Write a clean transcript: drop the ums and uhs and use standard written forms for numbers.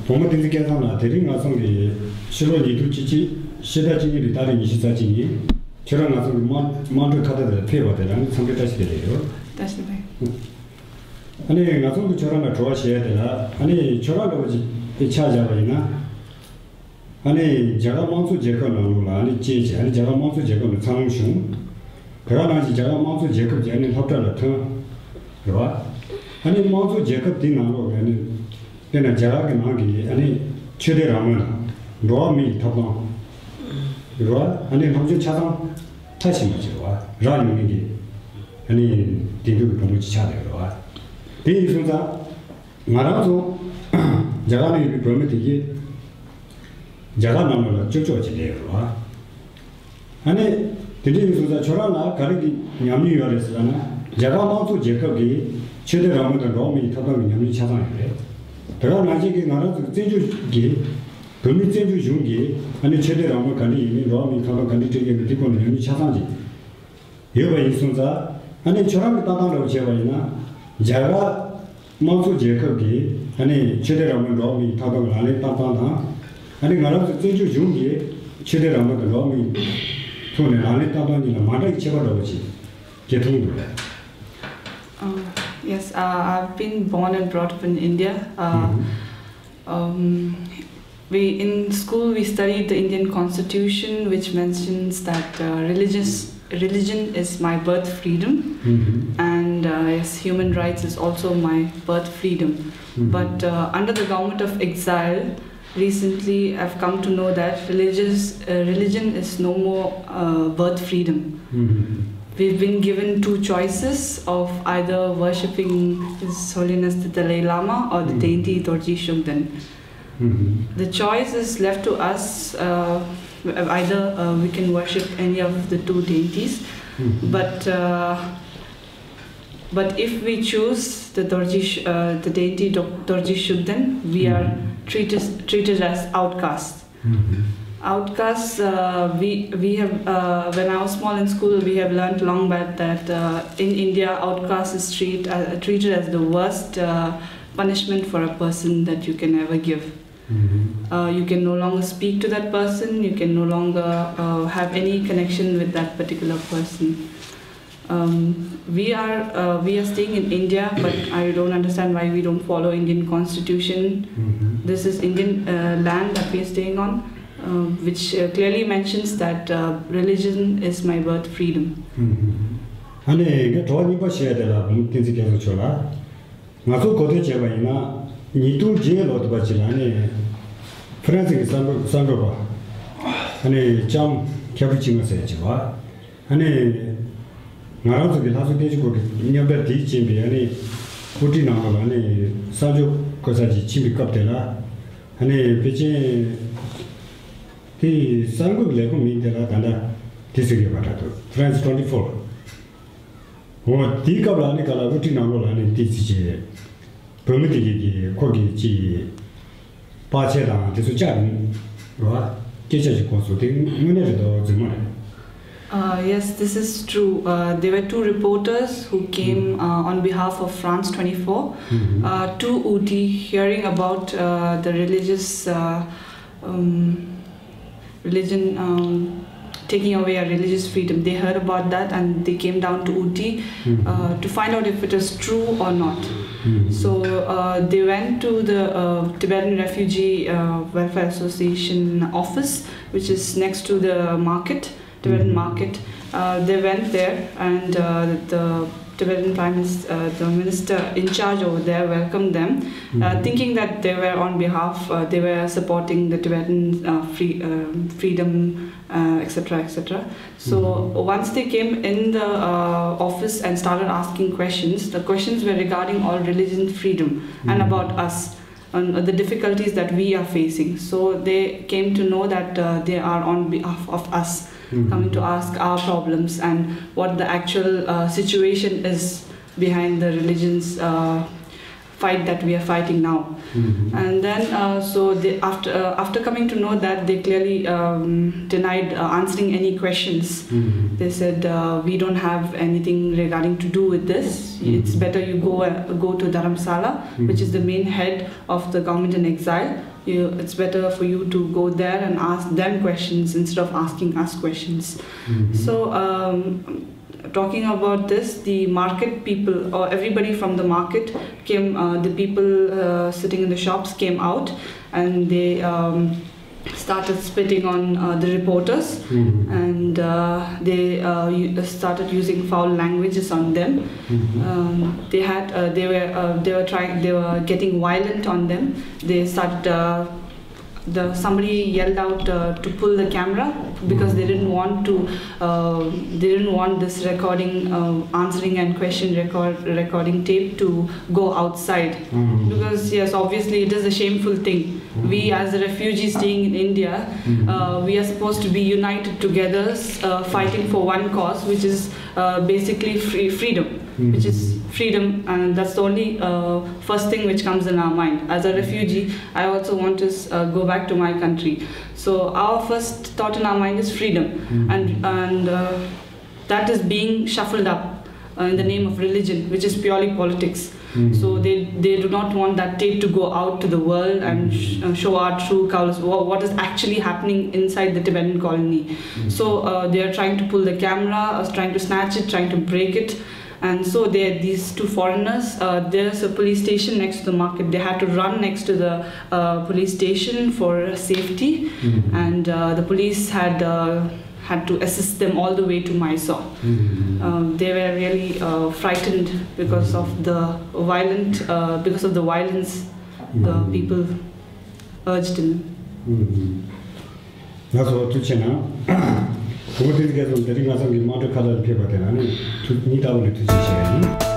Poma Tinzikana, Teringasongi, Shiro Niduchi, Shida Jini, Dari Nishizaji, Chirana Monte Kata, the Peva, and some Tashi. That's the way. Ani Nazu Chorana Troshia, Ani Chorana was a charge of Ina. Ani Jagamonsu Jacob, Ani Chich, and Jagamonsu Jacob, Tang Shun. Karanaji Jagamonsu Jacob, Jenny Hotel, Ani Monsu Jacob Dinamo, and then a Jaraganagi, Ani Chide Ramana, Raw meat, Topon. And then Hoju Chadam, Tashimaja, Rangi, Ani Dindu from which Chadar. This is Marazo Jarani permitted Jarana, Jojo Chile. Ani Tidi was a Chorana, Kariki, Yami Yorisana, Jaramonsu Jacob, Chide Ramana, Romi, Topon, Yami Chadan. Taranaji Nara Teju, Permit Teju Jungi, and the Chede Ramakani, Romi, Kavakandi, people in Chatanji. Here is Sunza, and the Choramata of Javaina, Jara Monsu Jacob, and the Chede Raman Romi, Kavakani, Papana, and the Nara Teju Jungi, Chede Ramak Romi, Tony, Taban in a Mata Chevalogy. Get Yes, I've been born and brought up in India. We in school we studied the Indian Constitution, which mentions that religion is my birth freedom, and yes, human rights is also my birth freedom. But under the government of exile, recently I've come to know that religion is no more birth freedom. We've been given two choices of either worshipping His Holiness the Dalai Lama or the deity Dorji Shugden. The choice is left to us. Either we can worship any of the two deities, but if we choose the deity Dorji Shugden, we are treated as outcasts. Outcasts, we have, when I was small in school, we have learned long back that in India, outcast is treated as the worst punishment for a person that you can ever give. You can no longer speak to that person, you can no longer have any connection with that particular person. We are staying in India, but I don't understand why we don't follow Indian Constitution. This is Indian land that we are staying on. Which clearly mentions that religion is my birth freedom. The Sangu Lego Mindela Ganda Tisiki Batato, France 24. What Tika Nicala Rutina and Tisi Permitted Kogi Pachela, Tisuchan, Kitchen consulting, Munedo, the money. Yes, this is true. There were two reporters who came on behalf of France 24 to Ooty, hearing about the religious religion taking away our religious freedom. They heard about that and they came down to Ooty to find out if it is true or not. So they went to the Tibetan Refugee Welfare Association office, which is next to the market, Tibetan market. They went there and the Tibetan Prime Minister, the minister in charge over there, welcomed them, thinking that they were on behalf, they were supporting the Tibetan freedom, etc., etc. So once they came in the office and started asking questions, the questions were regarding all religion freedom and about us and the difficulties that we are facing. So they came to know that they are on behalf of us, coming to ask our problems and what the actual situation is behind the religion's fight that we are fighting now. And then so they, after coming to know that, they clearly denied answering any questions. They said we don't have anything regarding to do with this. It's better you go to Dharamsala, which is the main head of the government in exile, it's better for you to go there and ask them questions instead of asking us questions. So talking about this, the market people or everybody from the market came, the people sitting in the shops came out, and they started spitting on the reporters, and they started using foul languages on them. They were getting violent on them. They started. Somebody yelled out to pull the camera because they didn't want this recording, answering and question recording tape to go outside, because yes, obviously it is a shameful thing. We as a refugee staying in India, we are supposed to be united together, fighting for one cause, which is basically freedom. Which is freedom, and that's the only first thing which comes in our mind. As a refugee, I also want to go back to my country. So our first thought in our mind is freedom, and that is being shuffled up in the name of religion, which is purely politics. So they do not want that tape to go out to the world and show our true colors, what is actually happening inside the Tibetan colony. So they are trying to pull the camera, trying to snatch it, trying to break it. And so these two foreigners, there's a police station next to the market. They had to run next to the police station for safety, and the police had to assist them all the way to Mysore. They were really frightened because of the violence the people urged in them. That's what to China. What is getting getting us on the motor color paper? I need to meet out to